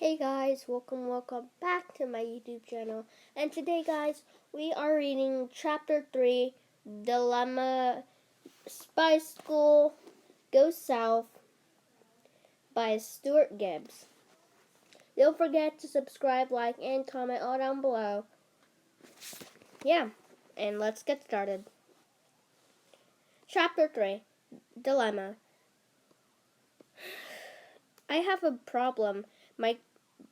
Hey guys, welcome back to my YouTube channel. And today guys, we are reading chapter 3, Dilemma Spy School Goes South by Stuart Gibbs. Don't forget to subscribe, like, and comment all down below. Yeah, and let's get started. Chapter 3, Dilemma. I have a problem, Mike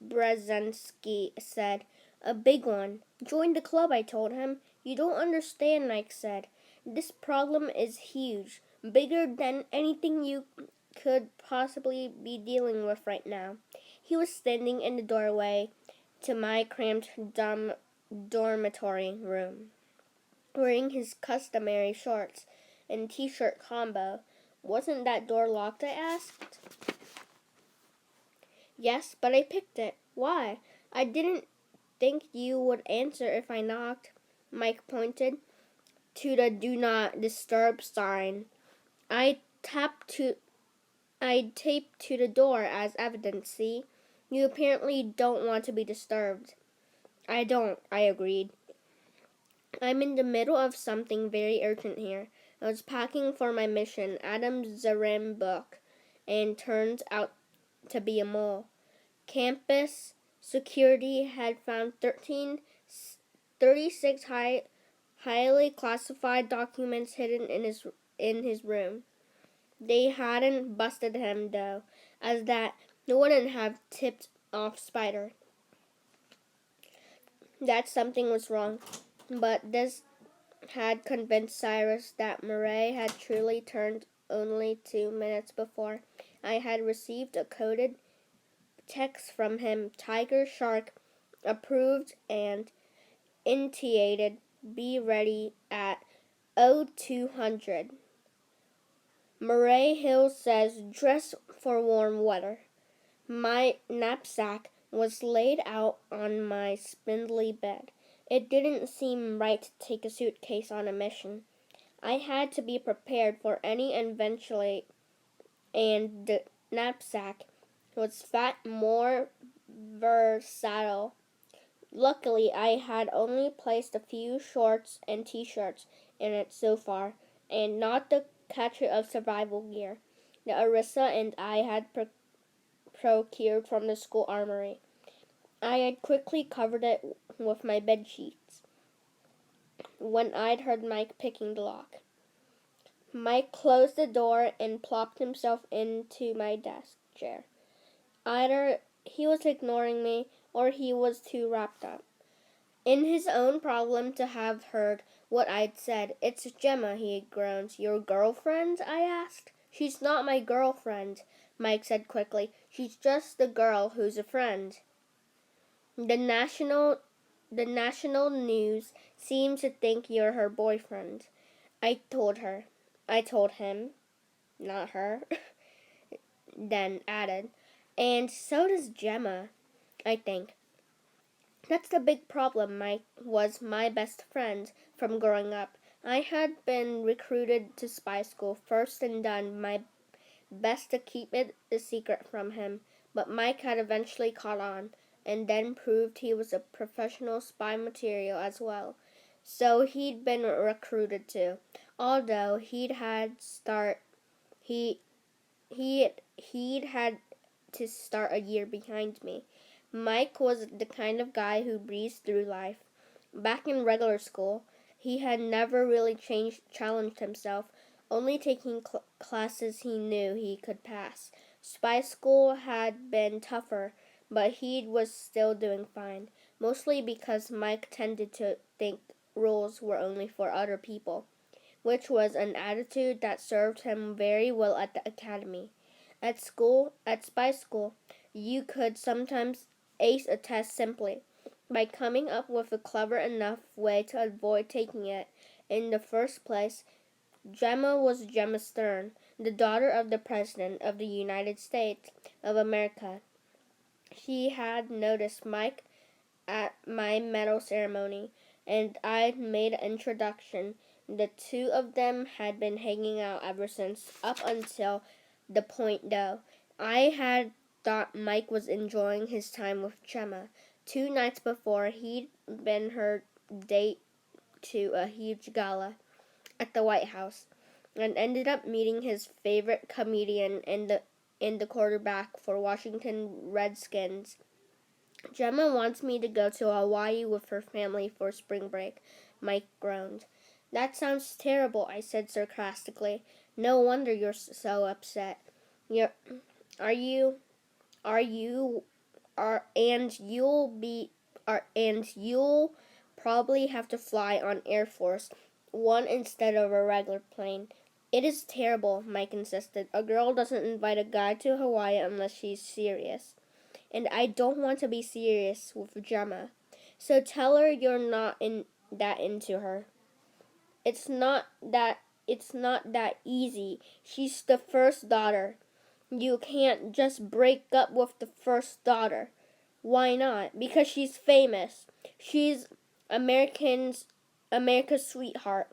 Brzezinski said. A big one. Join the club, I told him. You don't understand, Mike said. This problem is huge, bigger than anything you could possibly be dealing with right now. He was standing in the doorway to my cramped dormitory room, wearing his customary shorts and t-shirt combo. Wasn't that door locked, I asked. Yes, but I picked it. Why? I didn't think you would answer if I knocked. Mike pointed to the do not disturb sign. I taped to the door as evidence, see? You apparently don't want to be disturbed. I don't, I agreed. I'm in the middle of something very urgent here. I was packing for my mission, Adam Zarim book, and turns out to be a mole. Campus security had found 36 highly classified documents hidden in his room. They hadn't busted him, though, as that wouldn't have tipped off Spider that something was wrong. But this had convinced Cyrus that Murray had truly turned only 2 minutes before. I had received a coded text from him, Tiger Shark approved and initiated, be ready at 0200. Murray Hill says dress for warm weather. My knapsack was laid out on my spindly bed. It didn't seem right to take a suitcase on a mission. I had to be prepared for any eventuality, and the knapsack was fat, more versatile. Luckily, I had only placed a few shorts and t-shirts in it so far, and not the catcher of survival gear that Arissa and I had procured from the school armory. I had quickly covered it with my bed sheets when I'd heard Mike picking the lock. Mike closed the door and plopped himself into my desk chair. Either he was ignoring me or he was too wrapped up in his own problem to have heard what I'd said. It's Gemma, he groaned. Your girlfriend? I asked. She's not my girlfriend, Mike said quickly. She's just the girl who's a friend. The national news seems to think you're her boyfriend. I told him, not her, then added, and so does Gemma, I think. That's the big problem. Mike was my best friend from growing up. I had been recruited to spy school first and done my best to keep it a secret from him, but Mike had eventually caught on, and then proved he was a professional spy material as well. So he'd been recruited too, although he'd had to start a year behind me. Mike was the kind of guy who breezed through life. Back in regular school, he had never really challenged himself, only taking classes he knew he could pass. Spy school had been tougher, but he was still doing fine, mostly because Mike tended to think rules were only for other people, which was an attitude that served him very well at the academy. At spy school, you could sometimes ace a test simply by coming up with a clever enough way to avoid taking it in the first place. Gemma was Gemma Stern, the daughter of the President of the United States of America. She had noticed Mike at my medal ceremony, and I'd made an introduction. The two of them had been hanging out ever since, up until the point though. I had thought Mike was enjoying his time with Gemma. 2 nights before, he'd been her date to a huge gala at the White House and ended up meeting his favorite comedian in the quarterback for Washington Redskins. Gemma wants me to go to Hawaii with her family for spring break, Mike groaned. That sounds terrible, I said sarcastically. No wonder you're so upset. You're, are you, are you, are, and you'll probably have to fly on Air Force One instead of a regular plane. It is terrible, Mike insisted. A girl doesn't invite a guy to Hawaii unless she's serious. And I don't want to be serious with Gemma. So tell her you're not into her. It's not that easy. She's the first daughter. You can't just break up with the first daughter. Why not? Because she's famous. She's America's sweetheart.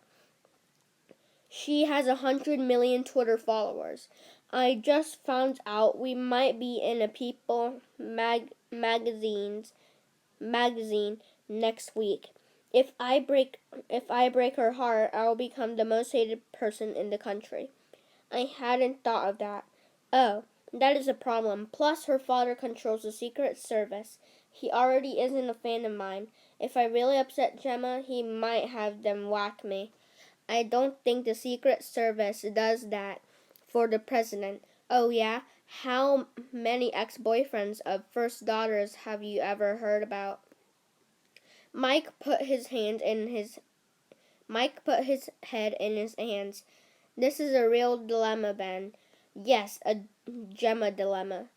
She has 100 million Twitter followers. I just found out we might be in a People magazine next week. If I break her heart, I'll become the most hated person in the country. I hadn't thought of that. Oh, that is a problem. Plus, her father controls the Secret Service. He already isn't a fan of mine. If I really upset Gemma, he might have them whack me. I don't think the Secret Service does that for the president. Oh, yeah? How many ex-boyfriends of first daughters have you ever heard about? Mike put his head in his hands. This is a real dilemma, Ben. Yes, a Gemma dilemma.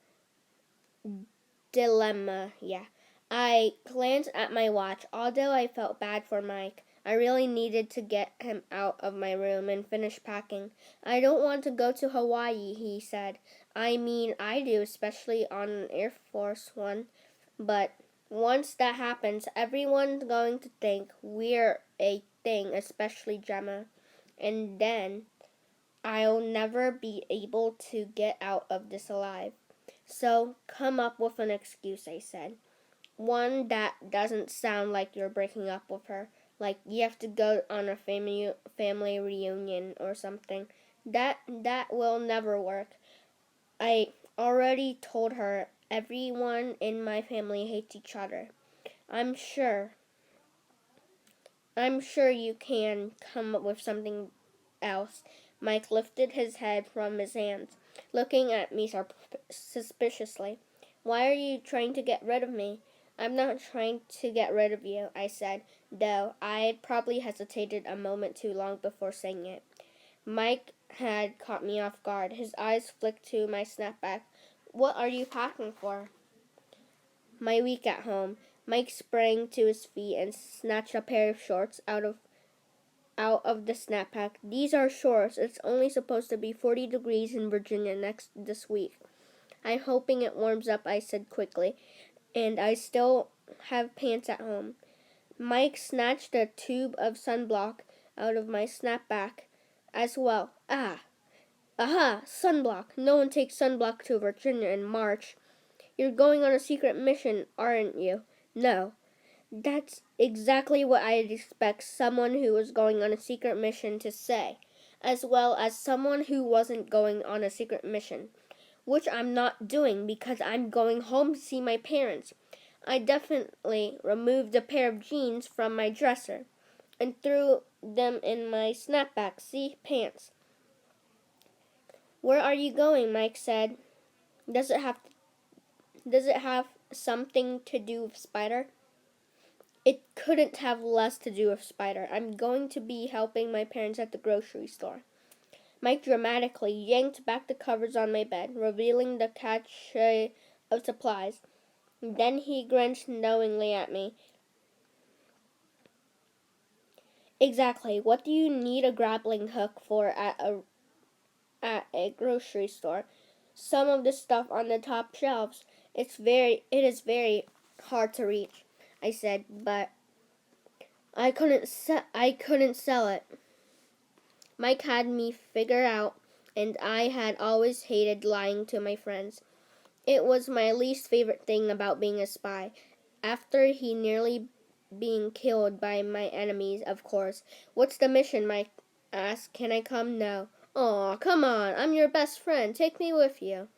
Yeah. I glanced at my watch. Although I felt bad for Mike, I really needed to get him out of my room and finish packing. I don't want to go to Hawaii, he said. I mean, I do, especially on an Air Force One. But once that happens, everyone's going to think we're a thing, especially Gemma. And then I'll never be able to get out of this alive. So come up with an excuse, I said. One that doesn't sound like you're breaking up with her. Like you have to go on a family reunion or something. That will never work. I already told her everyone in my family hates each other. I'm sure you can come up with something else. Mike lifted his head from his hands, looking at me suspiciously. Why are you trying to get rid of me? I'm not trying to get rid of you, I said, though I probably hesitated a moment too long before saying it. Mike had caught me off guard. His eyes flicked to my snapback. What are you packing for? My week at home. Mike sprang to his feet and snatched a pair of shorts out of the snapback. These are shorts. It's only supposed to be 40 degrees in Virginia this week. I'm hoping it warms up, I said quickly, and I still have pants at home. Mike snatched a tube of sunblock out of my snapback as well. Aha, sunblock. No one takes sunblock to Virginia in March. You're going on a secret mission, aren't you? No. That's exactly what I'd expect someone who was going on a secret mission to say, as well as someone who wasn't going on a secret mission, which I'm not doing because I'm going home to see my parents. I definitely removed a pair of jeans from my dresser and threw them in my snapback. See, pants. Where are you going? Mike said. Does it have something to do with Spider? It couldn't have less to do with Spider. I'm going to be helping my parents at the grocery store. Mike dramatically yanked back the covers on my bed, revealing the cache of supplies. Then he grinned knowingly at me. Exactly. What do you need a grappling hook for at a grocery store? Some of the stuff on the top shelves. It is very hard to reach, I said, but I couldn't sell it. Mike had me figure out, and I had always hated lying to my friends. It was my least favorite thing about being a spy. After he nearly being killed by my enemies, of course. What's the mission? Mike asked. Can I come? No. Aw, come on. I'm your best friend. Take me with you.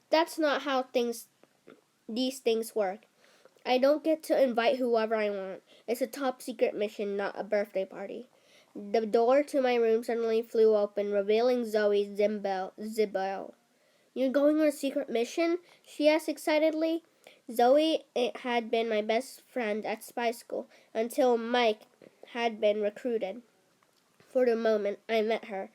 That's not how these things work. I don't get to invite whoever I want. It's a top secret mission, not a birthday party. The door to my room suddenly flew open, revealing Zoe Zibel. You're going on a secret mission? She asked excitedly. Zoe had been my best friend at spy school until Mike had been recruited. For the moment I met her,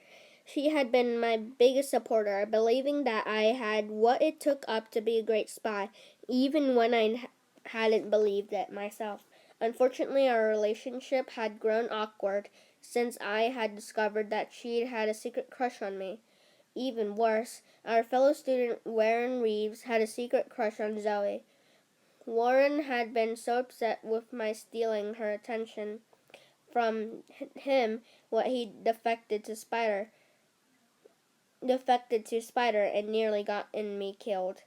she had been my biggest supporter, believing that I had what it took up to be a great spy, even when I hadn't believed it myself. Unfortunately, our relationship had grown awkward since I had discovered that she had a secret crush on me. Even worse, our fellow student Warren Reeves had a secret crush on Zoe. Warren had been so upset with my stealing her attention from him what he defected to Spider and nearly gotten me killed.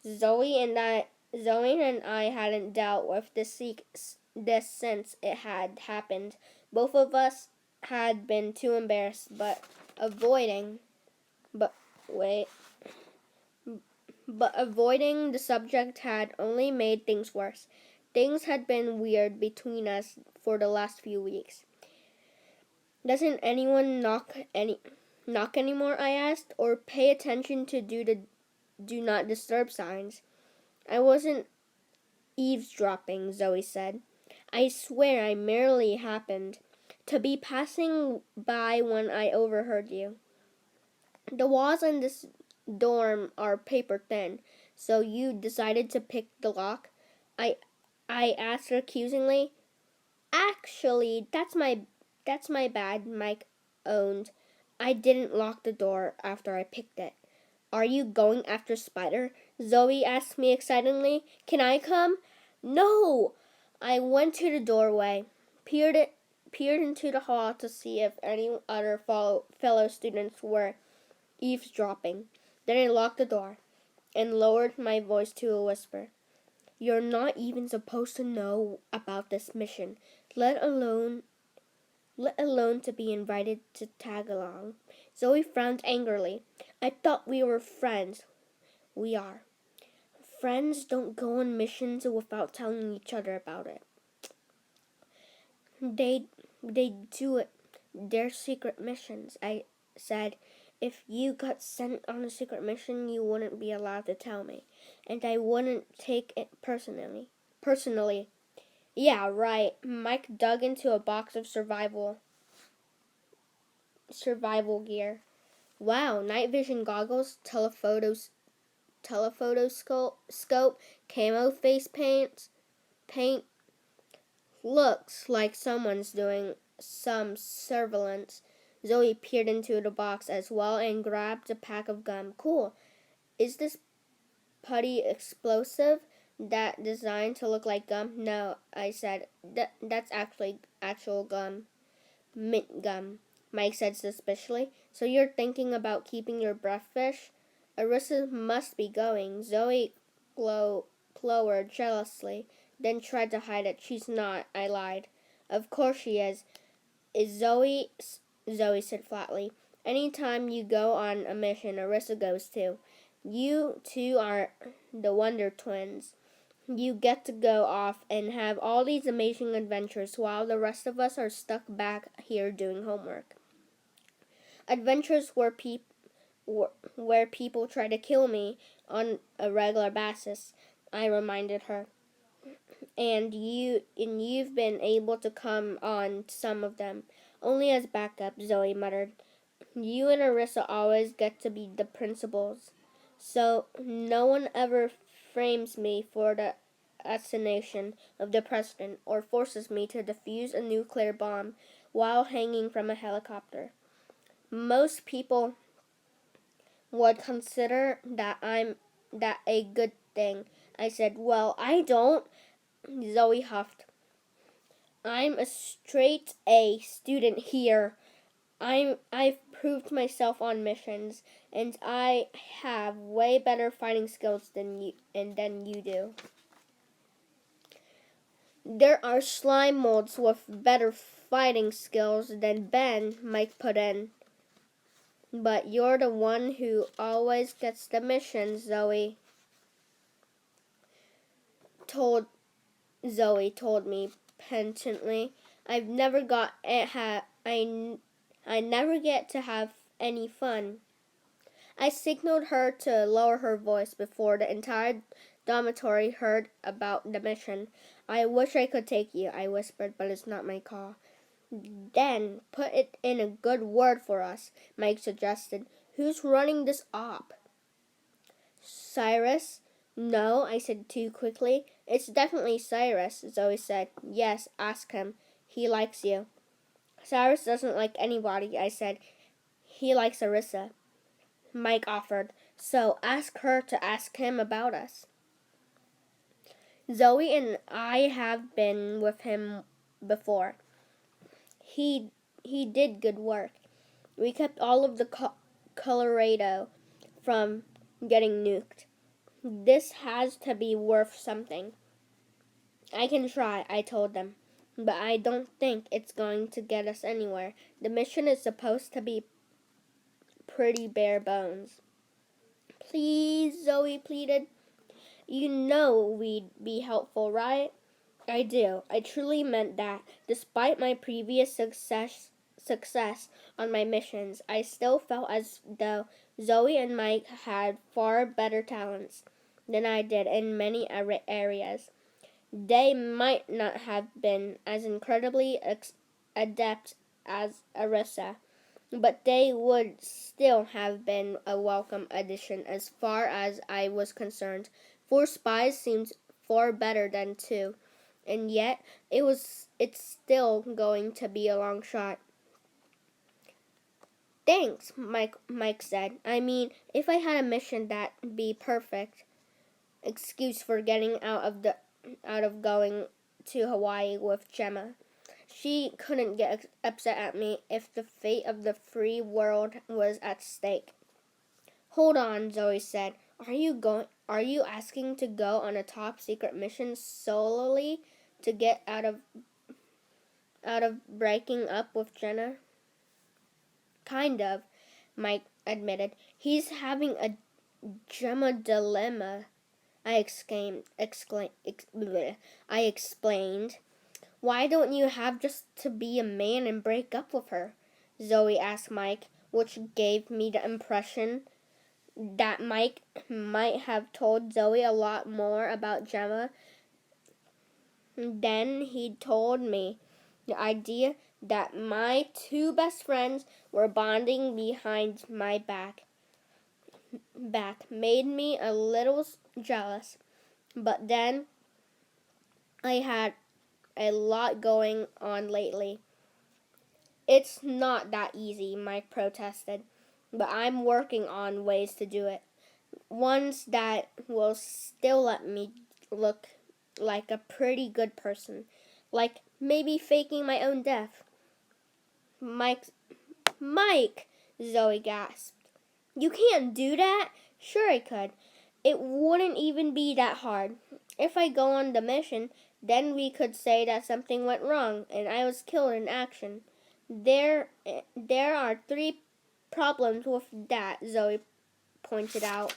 Zoe and I hadn't dealt with this since it had happened. Both of us had been too embarrassed, avoiding but wait but avoiding the subject had only made things worse. Things had been weird between us for the last few weeks. Doesn't anyone knock anymore? I asked, or pay attention to do not disturb signs. I wasn't eavesdropping, Zoe said. I swear I merely happened to be passing by when I overheard you. The walls in this dorm are paper thin, so you decided to pick the lock? I I asked her accusingly. Actually, that's my bad, Mike owned. I didn't lock the door after I picked it. Are you going after Spider? Zoe asked me excitedly. Can I come? No! I went to the doorway, peered into the hall to see if any other fellow students were eavesdropping. Then I locked the door and lowered my voice to a whisper. You're not even supposed to know about this mission, let alone to be invited to tag along. Zoe frowned angrily. I thought we were friends. We are. Friends don't go on missions without telling each other about it. They do it. They're secret missions, I said. If you got sent on a secret mission, you wouldn't be allowed to tell me, and I wouldn't take it personally. Yeah, right. Mike dug into a box of survival gear. Wow, night vision goggles, telephoto scope, camo face paint. Looks like someone's doing some surveillance. Zoe peered into the box as well and grabbed a pack of gum. Cool. Is this putty explosive that designed to look like gum? No, I said. That's actual gum. Mint gum, Mike said suspiciously. So you're thinking about keeping your breath fresh? Arissa must be going. Zoe glowered jealously, then tried to hide it. She's not, I lied. Of course she is. Is Zoe? Zoe said flatly. Anytime you go on a mission, Arissa goes too. You two are the Wonder Twins. You get to go off and have all these amazing adventures while the rest of us are stuck back here doing homework. Adventures where people try to kill me on a regular basis, I reminded her. And you've been able to come on some of them. Only as backup, Zoe muttered. You and Arissa always get to be the principals. So no one ever frames me for the assassination of the president or forces me to defuse a nuclear bomb while hanging from a helicopter. Most people would consider that a good thing. I said, well, I don't. Zoe huffed. I'm a straight A student here. I've proved myself on missions, and I have way better fighting skills than you do. There are slime molds with better fighting skills than Ben, Mike put in. But you're the one who always gets the missions, Zoe told me penitently. I've never got I never get to have any fun. I signaled her to lower her voice before the entire dormitory heard about the mission. I wish I could take you, I whispered, but it's not my call. Then put it in a good word for us, Mike suggested. Who's running this op? Cyrus? No, I said too quickly. It's definitely Cyrus, Zoe said. Yes, ask him. He likes you. Cyrus doesn't like anybody, I said. He likes Arissa. Mike offered. So ask her to ask him about us. Zoe and I have been with him before. He did good work. We kept all of the Colorado from getting nuked. This has to be worth something. I can try, I told them, but I don't think it's going to get us anywhere. The mission is supposed to be pretty bare bones. Please, Zoe pleaded. You know we'd be helpful, right? I do. I truly meant that. Despite my previous success on my missions, I still felt as though Zoe and Mike had far better talents than I did in many areas. They might not have been as incredibly adept as Arissa, but they would still have been a welcome addition as far as I was concerned. 4 spies seemed far better than 2, and yet it's still going to be a long shot. Thanks, Mike said. I mean, if I had a mission that'd be perfect excuse for getting out of going to Hawaii with Gemma. She couldn't get upset at me if the fate of the free world was at stake. Hold on, Zoe said. Are you asking to go on a top secret mission solely to get out of breaking up with Jenna? Kind of, Mike admitted. He's having a Gemma dilemma. I explained. Why don't you have just to be a man and break up with her? Zoe asked Mike, which gave me the impression that Mike might have told Zoe a lot more about Gemma than he'd told me. The idea that my 2 best friends were bonding behind my back made me a little jealous. But then I had a lot going on lately. It's not that easy, Mike protested, but I'm working on ways to do it. Ones that will still let me look like a pretty good person, like maybe faking my own death. Mike, Zoe gasped. You can't do that? Sure I could. It wouldn't even be that hard. If I go on the mission, then we could say that something went wrong and I was killed in action. There are 3 problems with that, Zoe pointed out.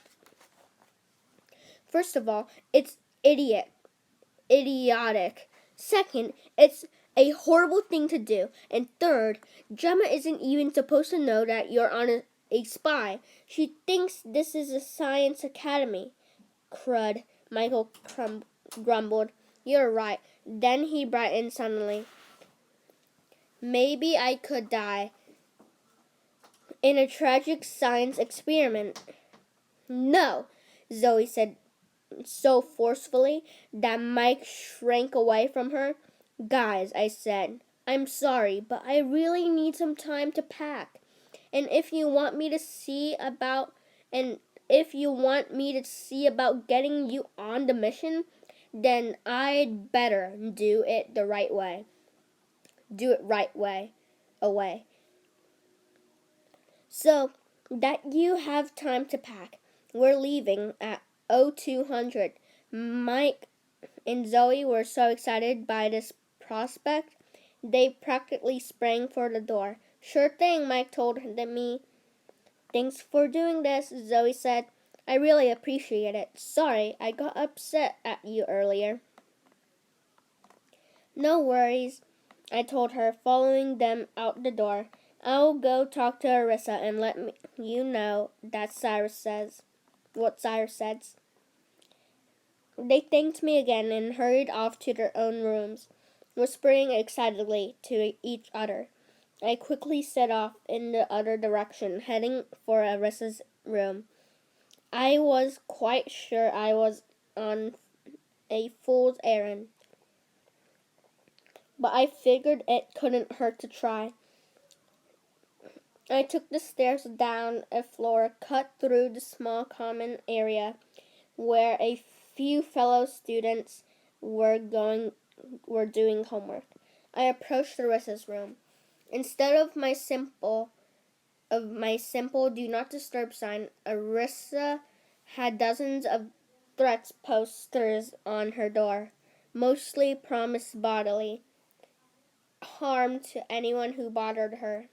First of all, it's idiotic. Second, it's a horrible thing to do. And third, Gemma isn't even supposed to know that you're on a spy. She thinks this is a science academy. Crud, Michael grumbled. You're right. Then he brightened suddenly. Maybe I could die in a tragic science experiment. No, Zoe said so forcefully that Mike shrank away from her. Guys, I said, I'm sorry, but I really need some time to pack. And if you want me to see about getting you on the mission, then I'd better do it the right way. Do it right way. Away. So that you have time to pack. We're leaving at 0200. Mike and Zoe were so excited by this prospect, they practically sprang for the door. Sure thing, Mike told me. Thanks for doing this, Zoe said. I really appreciate it. Sorry, I got upset at you earlier. No worries, I told her, following them out the door. I'll go talk to Arissa and you know that Cyrus says what Cyrus says. They thanked me again and hurried off to their own rooms, whispering excitedly to each other. I quickly set off in the other direction, heading for Arissa's room. I was quite sure I was on a fool's errand, but I figured it couldn't hurt to try. I took the stairs down a floor cut through the small common area where a few fellow students were doing homework. I approached Arissa's room. Instead of my simple do not disturb sign, Arissa had dozens of threats posters on her door, mostly promised bodily harm to anyone who bothered her.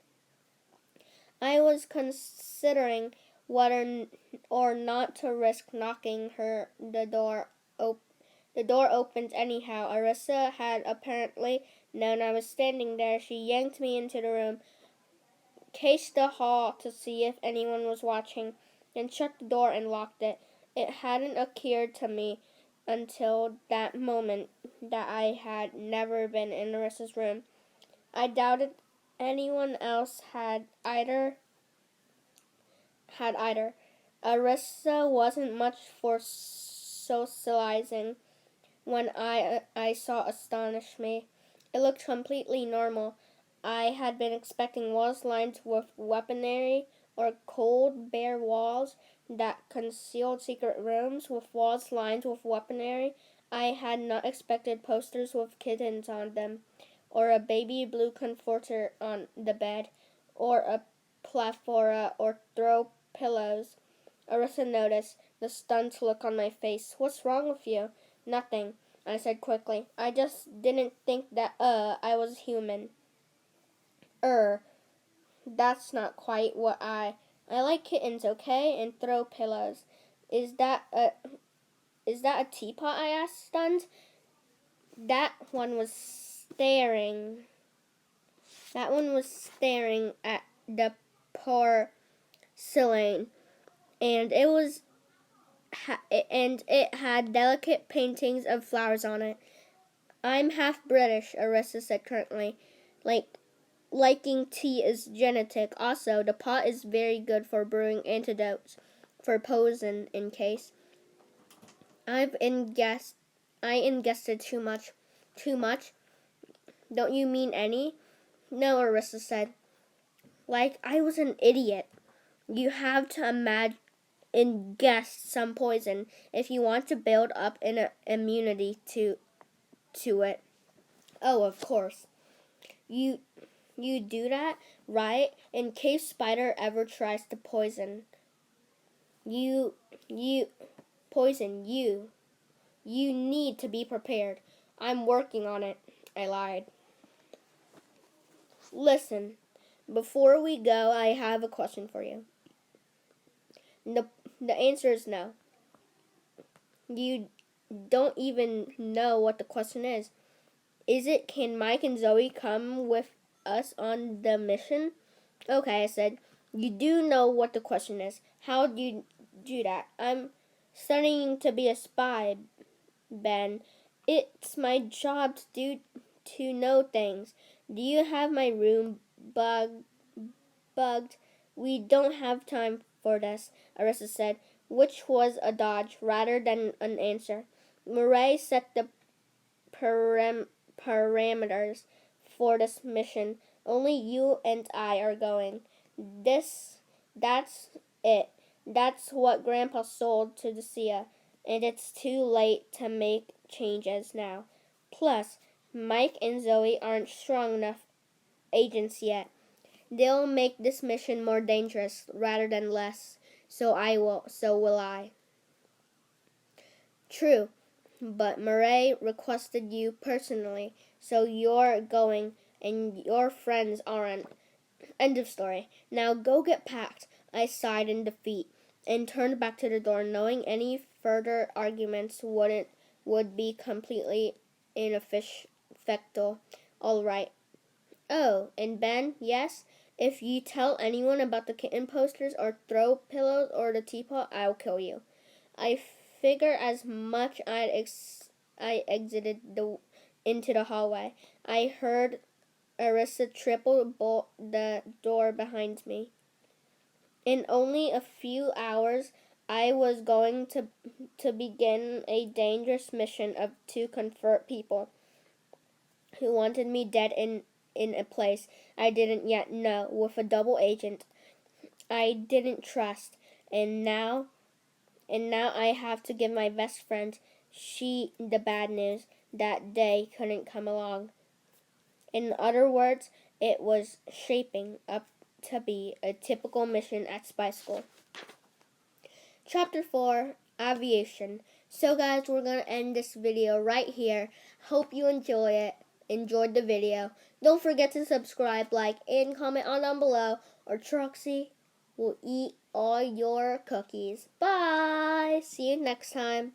I was considering whether or not to risk knocking the door opened anyhow. Arissa had apparently known I was standing there. She yanked me into the room, cased the hall to see if anyone was watching, then shut the door and locked it. It hadn't occurred to me until that moment that I had never been in Arissa's room. I doubted anyone else had either. Arissa wasn't much for socializing when I saw astonished me. It looked completely normal. I had been expecting walls lined with weaponry or cold, bare walls that concealed secret rooms with walls lined with weaponry. I had not expected posters with kittens on them, or a baby blue comforter on the bed, or a plethora or throw pillows. Arissa noticed the stunned look on my face. What's wrong with you? Nothing, I said quickly. I just didn't think that, I was human. That's not quite what I like kittens, okay? And throw pillows. Is that a teapot? I asked, stunned. That one was staring at the porcelain, and it had delicate paintings of flowers on it. I'm half British, Arissa said curtly. Liking tea is genetic. Also, the pot is very good for brewing antidotes for poison in case. I ingested too much. Too much? Don't you mean any? No, Arissa said. Like I was an idiot. You have to ingest some poison if you want to build up an immunity to it. Oh, of course. You do that, right? In case Spider ever tries to poison you. You need to be prepared. I'm working on it, I lied. Listen, before we go, I have a question for you. The answer is no. You don't even know what the question is. Is it, can Mike and Zoe come with us on the mission? Okay, I said. You do know what the question is. How do you do that? I'm studying to be a spy, Ben. It's my job to know things. Do you have my room bugged? We don't have time for this, Arissa said, which was a dodge rather than an answer. Murray set the parameters for this mission. Only you and I are going. That's it. That's what Grandpa sold to Dacia, and it's too late to make changes now. Plus, Mike and Zoe aren't strong enough agents yet. They'll make this mission more dangerous rather than less. So will I. True, but Murray requested you personally, so you're going and your friends aren't. End of story. Now go get packed. I sighed in defeat and turned back to the door, knowing any further arguments would be completely ineffectual. All right. Oh, and Ben, yes, if you tell anyone about the kitten posters or throw pillows or the teapot, I'll kill you. I figure as much. I exited into the hallway. I heard Arissa triple bolt the door behind me. In only a few hours, I was going to begin a dangerous mission to convert people who wanted me dead in a place I didn't yet know with a double agent I didn't trust. And now I have to give my best friend the bad news that they couldn't come along. In other words, it was shaping up to be a typical mission at Spy School. Chapter 4, Aviation. So guys, we're going to end this video right here. Hope you enjoyed the video. Don't forget to subscribe, like, and comment on down below, or Troxy will eat all your cookies. Bye! See you next time.